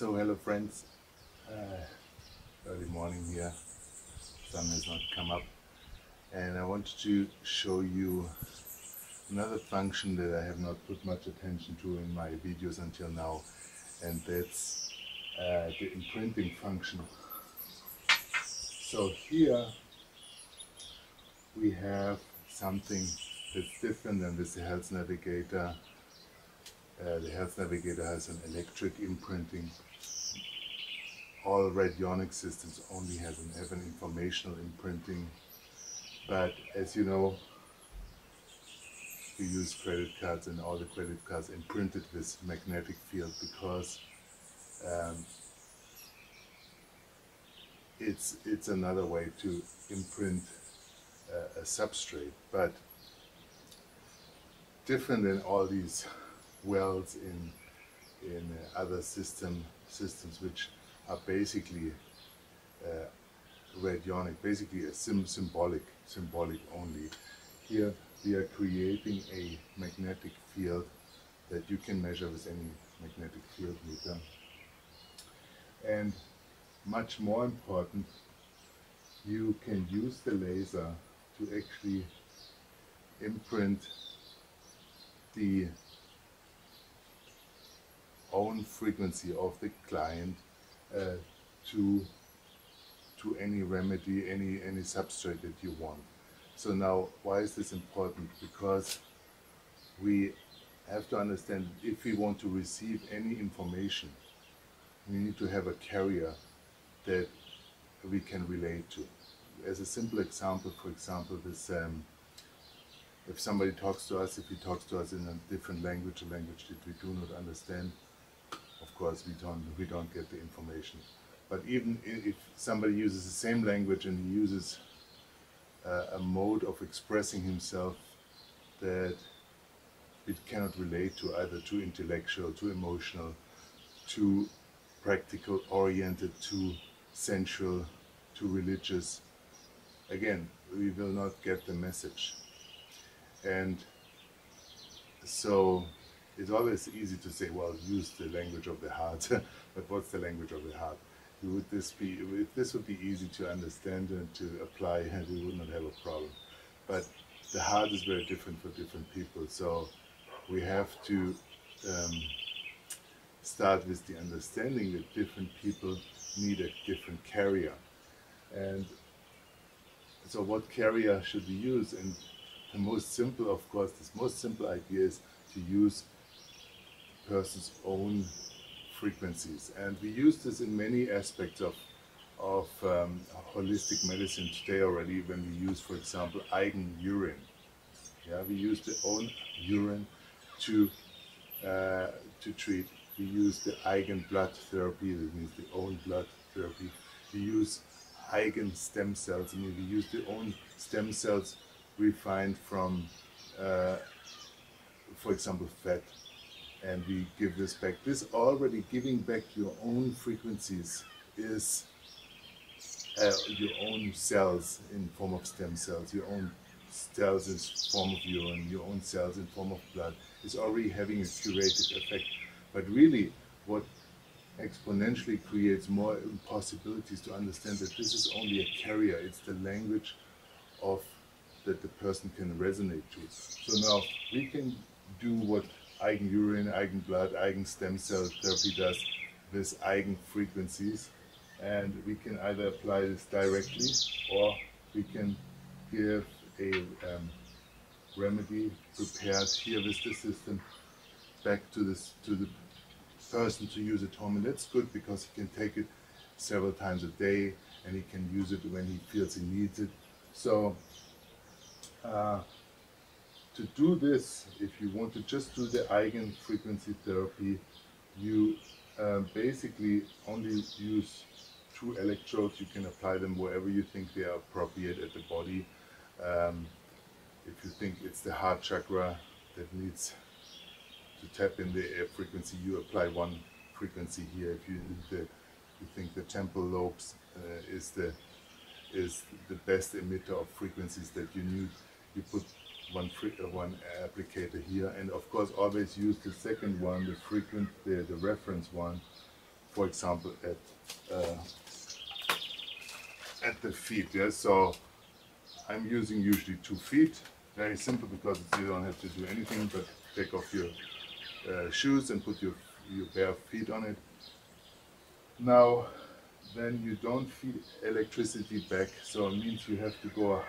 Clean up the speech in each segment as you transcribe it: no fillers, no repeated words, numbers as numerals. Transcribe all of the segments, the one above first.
So hello friends, early morning here, sun has not come up, and I wanted to show you another function that I have not put much attention to in my videos until now, and that's the imprinting function. So here we have something that's different than with the health navigator. The health navigator has an electric imprinting. All radionic systems only have an informational imprinting, but as you know, we use credit cards, and all the credit cards imprinted with magnetic field because it's another way to imprint a substrate, but different than all these wells in other systems which are basically radionic, basically a symbolic only. Here we are creating a magnetic field that you can measure with any magnetic field meter. And much more important, you can use the laser to actually imprint the own frequency of the client to any remedy, any substrate that you want. So now, why is this important? Because we have to understand, if we want to receive any information, we need to have a carrier that we can relate to. As a simple example, for example, this if somebody talks to us, if he talks to us in a different language, a language that we do not understand, of course we don't get the information. But even if somebody uses the same language and he uses a mode of expressing himself that it cannot relate to, either too intellectual, too emotional, too practical oriented, too sensual, too religious, again, we will not get the message. And so it's always easy to say, well, use the language of the heart. But what's the language of the heart? If this would be easy to understand and to apply, we would not have a problem. But the heart is very different for different people. So we have to start with the understanding that different people need a different carrier. And so what carrier should we use? And the most simple, of course, this most simple idea is to use a person's own frequencies. And we use this in many aspects of holistic medicine today already, when we use, for example, eigen urine. Yeah, we use the own urine to treat. We use the eigen blood therapy, that means the own blood therapy. We use eigen stem cells, I mean, we use the own stem cells refined from, for example, fat, and we give this back. This already giving back your own frequencies is your own cells in form of stem cells, your own cells in form of urine, your own cells in form of blood, is already having a curative effect. But really, what exponentially creates more possibilities to understand that this is only a carrier, it's the language of that the person can resonate to. So now we can do what eigen urine, eigen blood, eigen stem cell therapy does with eigen frequencies, and we can either apply this directly, or we can give a remedy prepared here with the system back to the person to use at home. And that's good because he can take it several times a day, and he can use it when he feels he needs it. So to do this, if you want to just do the eigen frequency therapy, you basically only use 2 electrodes. You can apply them wherever you think they are appropriate at the body. If you think it's the heart chakra that needs to tap in the air frequency, you apply 1 frequency here. If you think the temporal lobes is the best emitter of frequencies that you need, you put one applicator here. And of course always use the second one, the reference one, for example, at the feet. Yeah? So I'm using usually 2 feet. Very simple, because you don't have to do anything but take off your shoes and put your bare feet on it. Now, then you don't feed electricity back, so it means you have to go a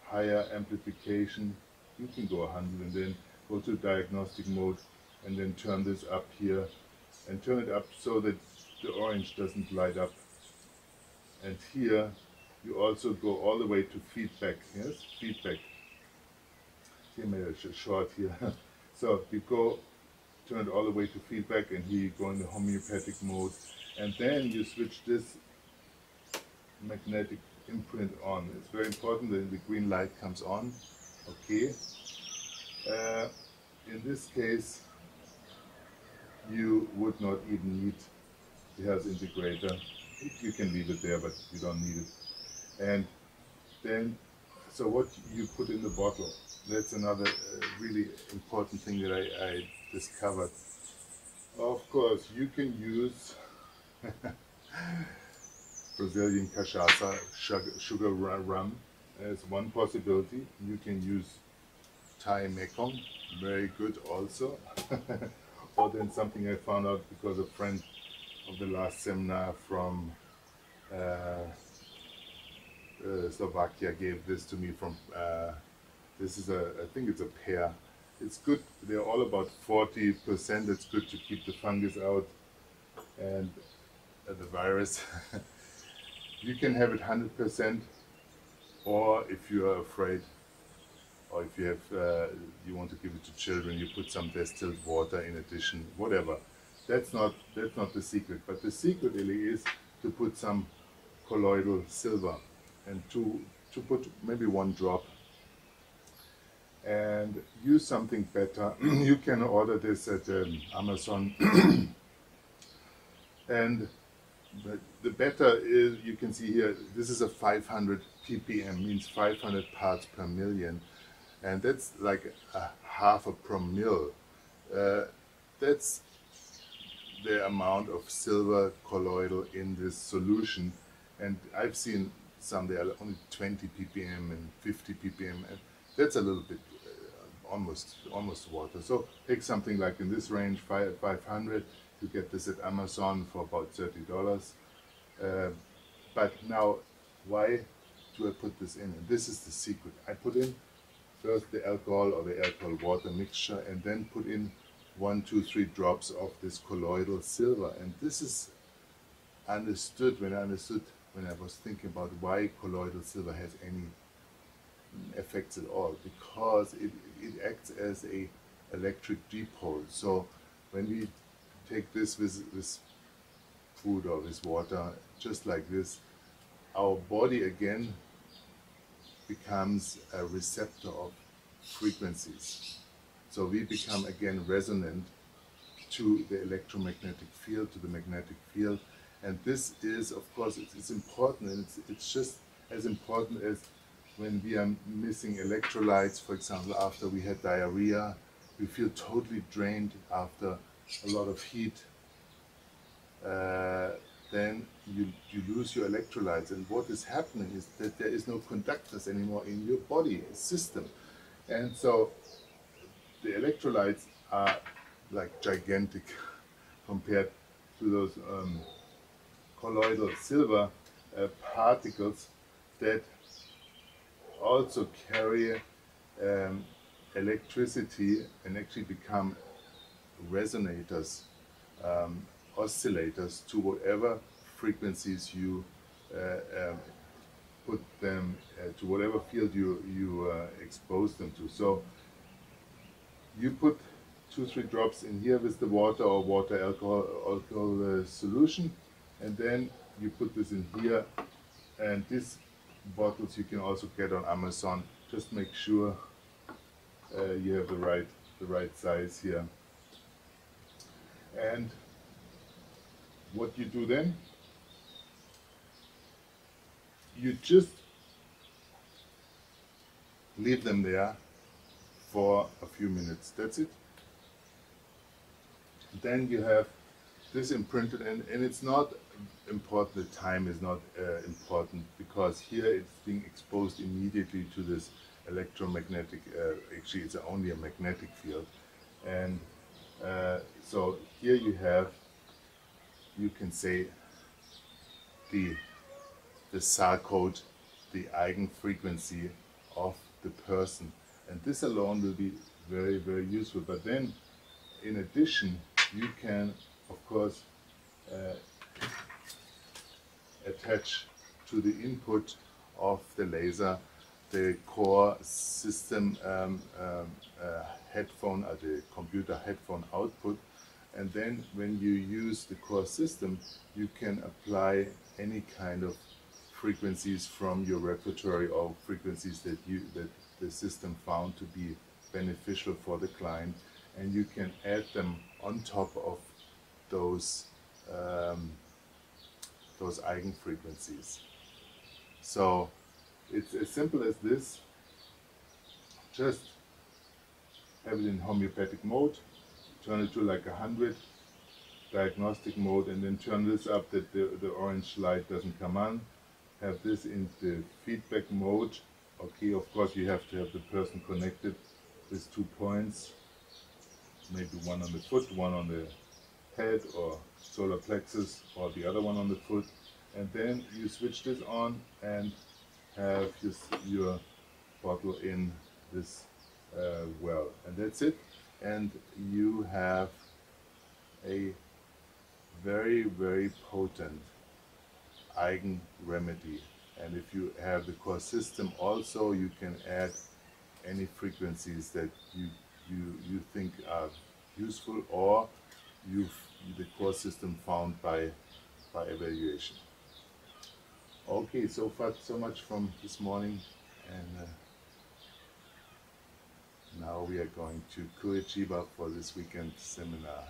higher amplification. You can go 100 and then go to diagnostic mode and then turn this up here and turn it up so that the orange doesn't light up. And here you also go all the way to feedback. Yes, feedback. Here made a short here. So you go, turn it all the way to feedback, and here you go in the homeopathic mode, and then you switch this magnetic imprint on. It's very important that the green light comes on. Okay. In this case, you would not even need the health integrator. You can leave it there, but you don't need it. And then, so what you put in the bottle, that's another really important thing that I discovered. Of course, you can use Brazilian cachaça, sugar rum, as one possibility. You can use Thai Mekong, very good also. Or then something I found out because a friend of the last seminar from Slovakia gave this to me from, this is I think it's a pear. It's good, they're all about 40%, it's good to keep the fungus out and the virus. You can have it 100%, or if you are afraid, or if you have, you want to give it to children, you put some distilled water in addition, whatever. That's not the secret, but the secret really is to put some colloidal silver and to put maybe 1 drop and use something better. You can order this at Amazon. And the better is, you can see here, this is a 500 ppm, means 500 parts per million, and that's like a half a promille. That's the amount of silver colloidal in this solution, and I've seen some, they are only 20 ppm and 50 ppm, and that's a little bit almost water. So take something like in this range, 500. You get this at Amazon for about $30. But now, why do I put this in? And this is the secret. I put in first the alcohol or the alcohol water mixture, and then put in 1, 2, 3 drops of this colloidal silver. And this is understood when I was thinking about why colloidal silver has any effects at all, because it acts as a electric dipole. So when we take this with food or with water, just like this, our body again becomes a receptor of frequencies. So we become again resonant to the electromagnetic field, to the magnetic field. And this is, of course, it's important, and it's just as important as when we are missing electrolytes, for example, after we had diarrhea, we feel totally drained after a lot of heat. Then you lose your electrolytes, and what is happening is that there is no conductors anymore in your body system. And so the electrolytes are like gigantic compared to those colloidal silver particles that also carry electricity and actually become resonators, oscillators to whatever frequencies you put them, to whatever field you expose them to. So you put 2, 3 drops in here with the water or water alcohol solution, and then you put this in here, and these bottles you can also get on Amazon. Just make sure you have the right size here. And what you do then, you just leave them there for a few minutes. That's it. Then you have this imprinted, and it's not important, the time is not important, because here it's being exposed immediately to this electromagnetic, actually it's only a magnetic field. And so here you have, you can say the SAR code, the eigenfrequency of the person, and this alone will be very, very useful. But then in addition, you can of course attach to the input of the laser the core system headphone, or the computer headphone output, and then when you use the core system, you can apply any kind of frequencies from your repertoire, or frequencies that the system found to be beneficial for the client, and you can add them on top of those eigenfrequencies. So it's as simple as this. Just have it in homeopathic mode, turn it to like 100, diagnostic mode, and then turn this up that the orange light doesn't come on. Have this in the feedback mode. Okay, of course you have to have the person connected with 2 points, maybe one on the foot, one on the head or solar plexus, or the other one on the foot, and then you switch this on and have your bottle in this well, and that's it, and you have a very, very potent eigen remedy. And if you have the core system also, you can add any frequencies that you think are useful, or the core system found by evaluation. Okay, so far so much from this morning, and now we are going to Curitiba for this weekend seminar.